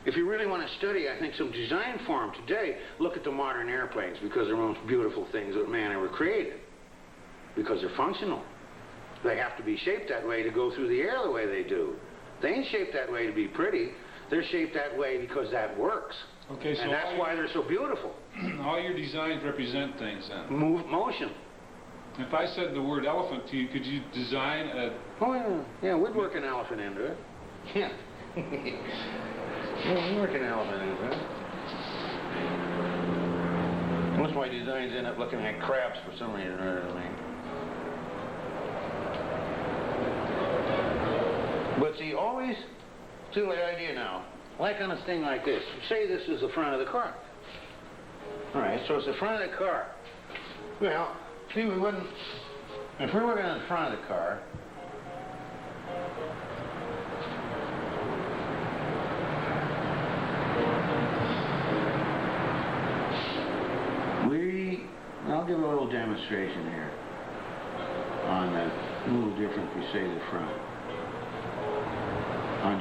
If you really want to study, I think, some design form today, look at the modern airplanes, because they're the most beautiful things that man ever created. Because they're functional. They have to be shaped that way to go through the air the way they do. They ain't shaped that way to be pretty. They're shaped that way because that works. Okay, so and that's why they're so beautiful. All your designs represent things then? Motion. If I said the word elephant to you, could you design a... Oh, yeah. Yeah, we'd work an elephant into it. Yeah. Yeah, we'd work an elephant into it. Most of my designs end up looking like crabs for some reason or other. But see, always, see the idea now, like on a thing like this, say this is the front of the car. All right, so it's the front of the car. Well, see, we wouldn't, if we were working on the front of the car, I'll give a little demonstration here on that little difference we say the front. On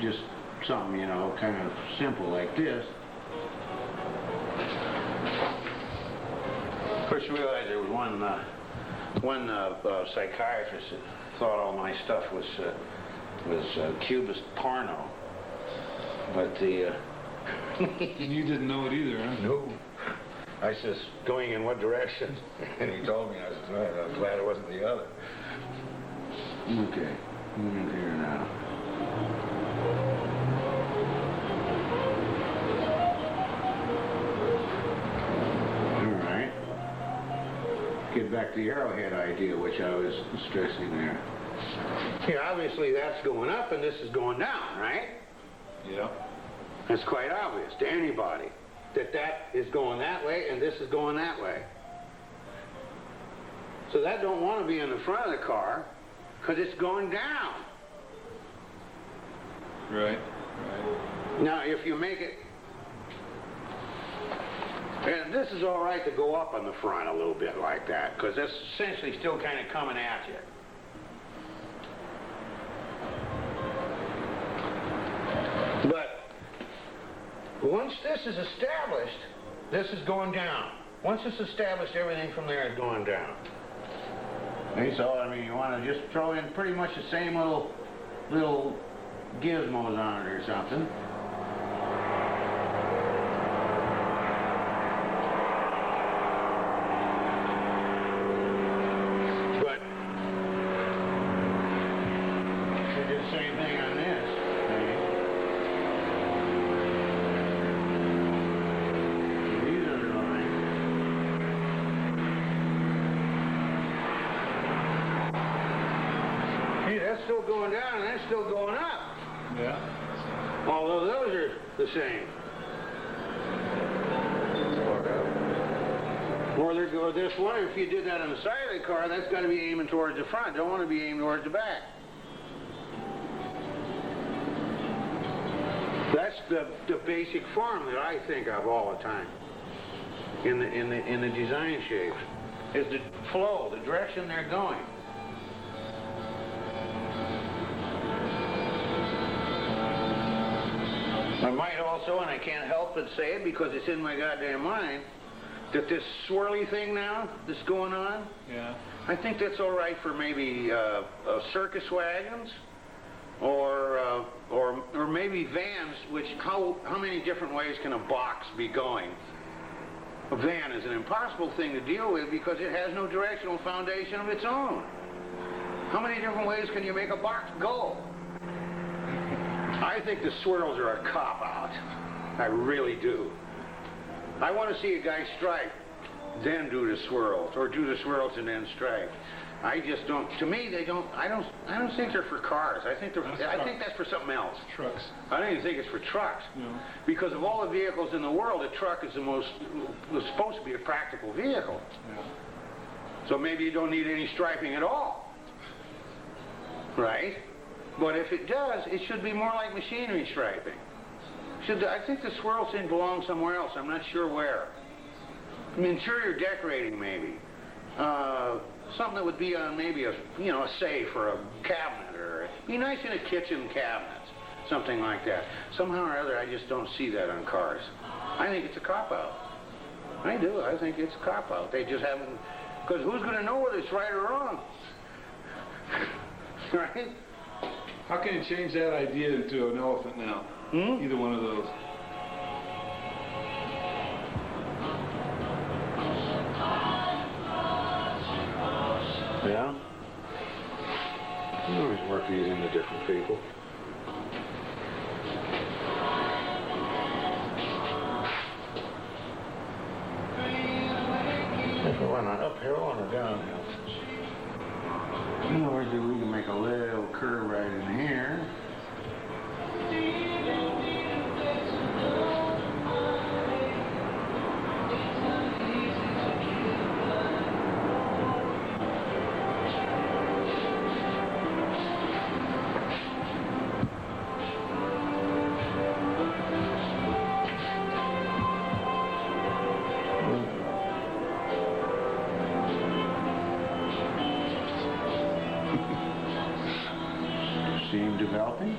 just something, you know, kind of simple like this. Of course, you realize there was one psychiatrist that thought all my stuff was Cubist porno, but the You didn't know it either, huh? No. I says, going in what direction? And he told me, I said, right, I was glad it wasn't the other. Okay, in here now. All right. Get back to the arrowhead idea, which I was stressing there. Yeah, obviously that's going up and this is going down, right? Yeah. It's quite obvious to anybody that is going that way and this is going that way. So that don't want to be in the front of the car because it's going down. Right, right. Now, if you make it, and this is all right to go up on the front a little bit like that because that's essentially still kind of coming at you. But once this is established, this is going down. Once it's established, everything from there is going down. Okay, so I mean, you want to just throw in pretty much the same little gizmos on it or something. But you do the same thing on this. That's still going down and that's still going up. Yeah. Although those are the same. Or this one, if you did that on the side of the car, that's got to be aiming towards the front. Don't want to be aiming towards the back. That's the basic form that I think of all the time in the design shapes. Is the flow, the direction they're going. I might also, and I can't help but say it because it's in my goddamn mind, that this swirly thing now that's going on, yeah, I think that's all right for maybe circus wagons or maybe vans, which how many different ways can a box be going? A van is an impossible thing to deal with because it has no directional foundation of its own. How many different ways can you make a box go? I think the swirls are a cop-out. I really do. I want to see a guy stripe, then do the swirls, or do the swirls and then stripe. I just don't. To me, they don't. I don't think they're for cars. I think that's for something else. Trucks. I don't even think it's for trucks. No. Because of all the vehicles in the world, a truck is was supposed to be a practical vehicle. Yeah. So maybe you don't need any striping at all, right? But if it does, it should be more like machinery striping. I think the swirl thing belongs somewhere else. I'm not sure where. I mean, interior decorating maybe. Something that would be on maybe a safe or a cabinet, or it'd be nice in a kitchen cabinet. something like that. Somehow or other, I just don't see that on cars. I think it's a cop-out. I do. I think it's a cop-out. They just haven't... Because who's going to know whether it's right or wrong? Right? How can you change that idea into an elephant now? Either one of those. Yeah? You always work these into different people. If we want an uphill or a downhill. In other words, we can make a little curve right in here. Seem developing?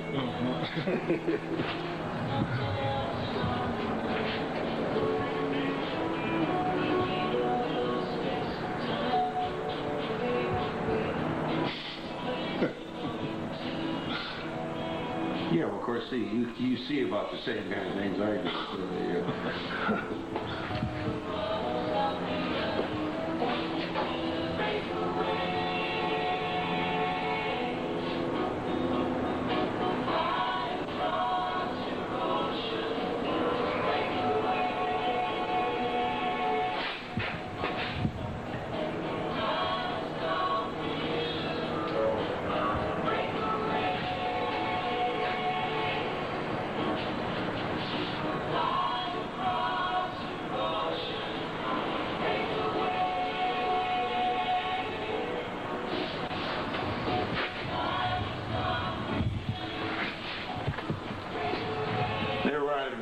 Yeah, well, of course, see, you see about the same kind of things I do. So,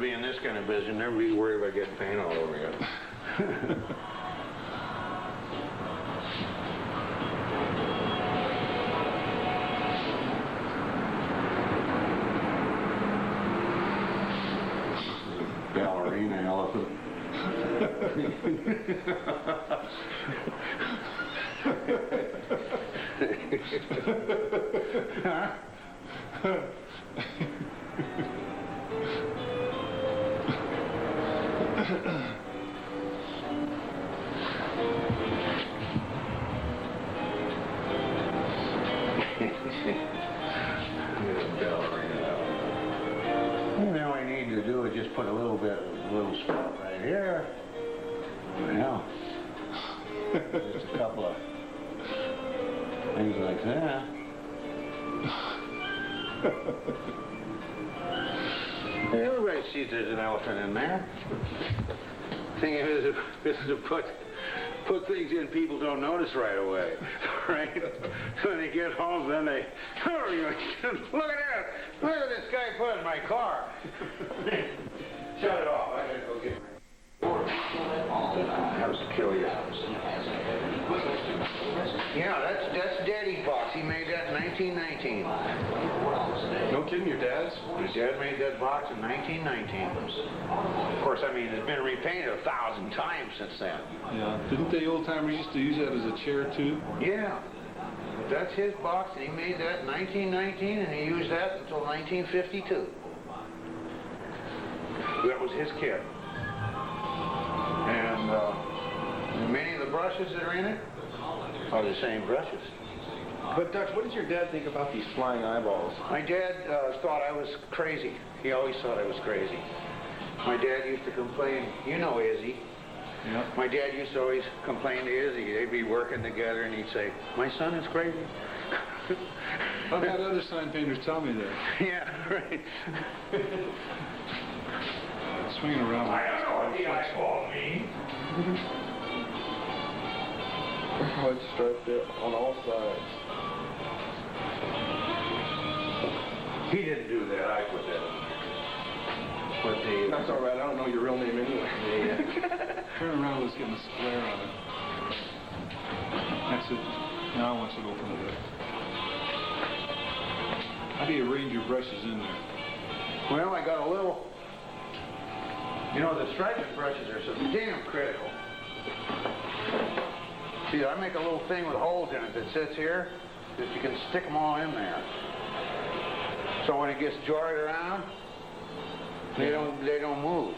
be in this kind of business, never be worried about getting paint all over you. Ballerina elephant. Huh? All I need to do is just put a little spot right here. Well, just a couple of things like that. Everybody sees there's an elephant in there. Thing is to put things in people don't notice right away, right? When they get home, then they, oh, look at that! Look at this guy put in my car. Shut it off. I gotta go get that was to kill you. Yeah, that's Daddy's box. He made that in 1919. No kidding, your dad's? His dad made that box in 1919. Of course, I mean, it's been repainted 1,000 times since then. Yeah. Didn't the old timers used to use that as a chair too? Yeah. That's his box, and he made that in 1919, and he used that until 1952. That was his kit. And many of the brushes that are in it are the same brushes. But Dutch, what does your dad think about these flying eyeballs? My dad thought I was crazy. He always thought I was crazy. My dad used to complain, you know Izzy. Yeah. My dad used to always complain to Izzy. They'd be working together and he'd say, my son is crazy. I've had other sign painters tell me that. Yeah, right. Swinging around. I don't know what the eyeball means. Oh, it's striped there on all sides. He didn't do that. I put that on. That's all right. I don't know your real name anyway. Turn around, let's get a square on it. That's it. Now I want you to open it up. How do you arrange your brushes in there? Well, I got a little, you know, the striping brushes are so damn critical. See, I make a little thing with holes in it that sits here, that you can stick them all in there. So when it gets jarred around, they don't move.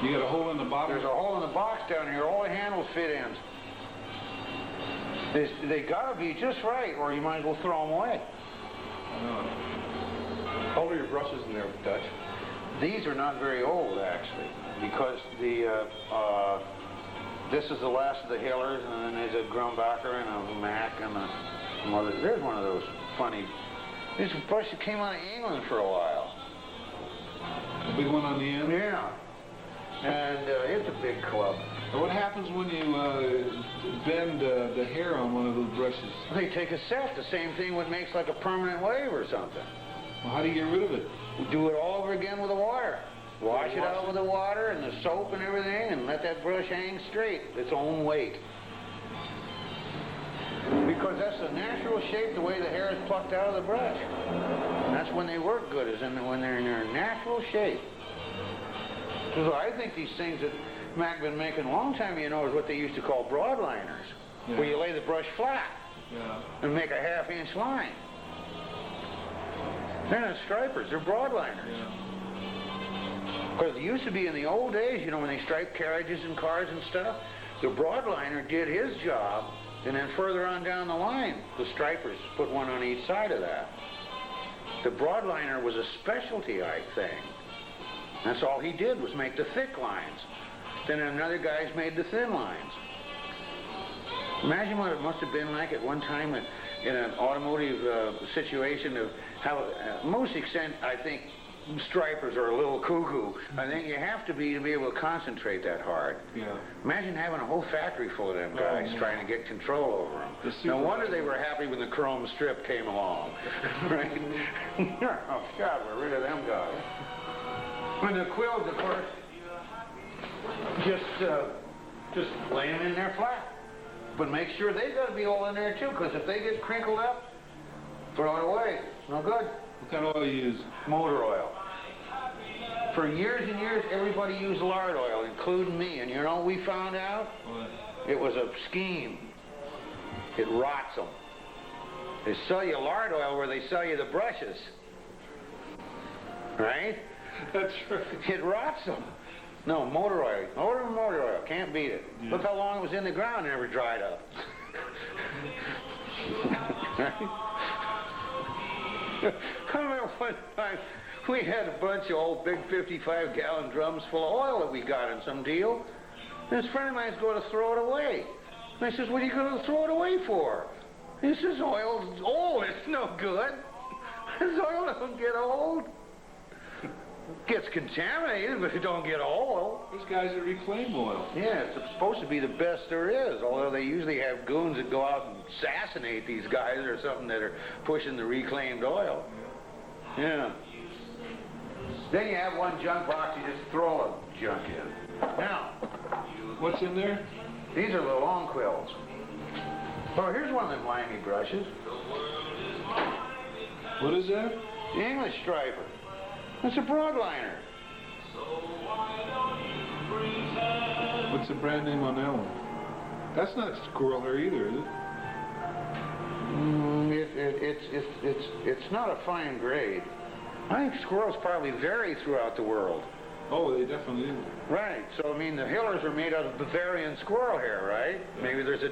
You got a hole in the bottom? There's a hole in the box down here. All the handles fit in. They gotta be just right, or you might as well throw them away. How old are your brushes in there, Dutch? These are not very old, actually, because this is the last of the Hillers, and then there's a Grumbacher and a Mac and some others. There's one of those funny. This brush that came out of England for a while. The big one on the end? Yeah. And it's a big club. Now what happens when you bend the hair on one of those brushes? They take a set, the same thing what makes like a permanent wave or something. Well, how do you get rid of it? Do it all over again with the water. Wash it out with the water and the soap and everything, and let that brush hang straight, its own weight. Because that's the natural shape, the way the hair is plucked out of the brush. And that's when they work good, is when they're in their natural shape. So I think these things that Mac been making a long time, you know, is what they used to call broadliners, where you lay the brush flat and make a half-inch line. They're not stripers, they're broadliners. Because it used to be in the old days, you know, when they striped carriages and cars and stuff, the broadliner did his job, and then further on down the line, the stripers put one on each side of that. The broadliner was a specialty, I think. That's all he did was make the thick lines. Then another guy's made the thin lines. Imagine what it must have been like at one time in an automotive situation of how, most extent, I think, stripers are a little cuckoo. I think you have to be able to concentrate that hard. Yeah. Imagine having a whole factory full of them guys trying to get control over them. No wonder they were happy when the chrome strip came along. Right? Oh, God, we're rid of them guys. When the quills, of course, just lay them in there flat. But make sure they got to be all in there too, because if they get crinkled up, throw it away. No good. What kind of oil do you use? Motor oil. For years and years, everybody used lard oil, including me. And you know what we found out? What? It was a scheme. It rots them. They sell you lard oil where they sell you the brushes. Right? That's right. It rots them. No, motor oil. Motor oil. Can't beat it. Yeah. Look how long it was in the ground and never dried up. I remember one time we had a bunch of old big 55-gallon drums full of oil that we got in some deal. And this friend of mine's going to throw it away. And I says, what are you going to throw it away for? He says, oil's old. It's no good. This oil don't get old. Gets contaminated, but it don't get old. Those guys that reclaim oil. Yeah, it's supposed to be the best there is, although they usually have goons that go out and assassinate these guys or something that are pushing the reclaimed oil. Yeah. Then you have one junk box, you just throw a junk in. Now, what's in there? These are the long quills. Oh, here's one of them limey brushes. What is that? The English striper. It's a broadliner. What's the brand name on that one? That's not squirrel hair either, is it? It's not a fine grade. I think squirrels probably vary throughout the world. Oh, they definitely do. Right. So, I mean, the Hillers are made out of Bavarian squirrel hair, right? Yeah. Maybe there's a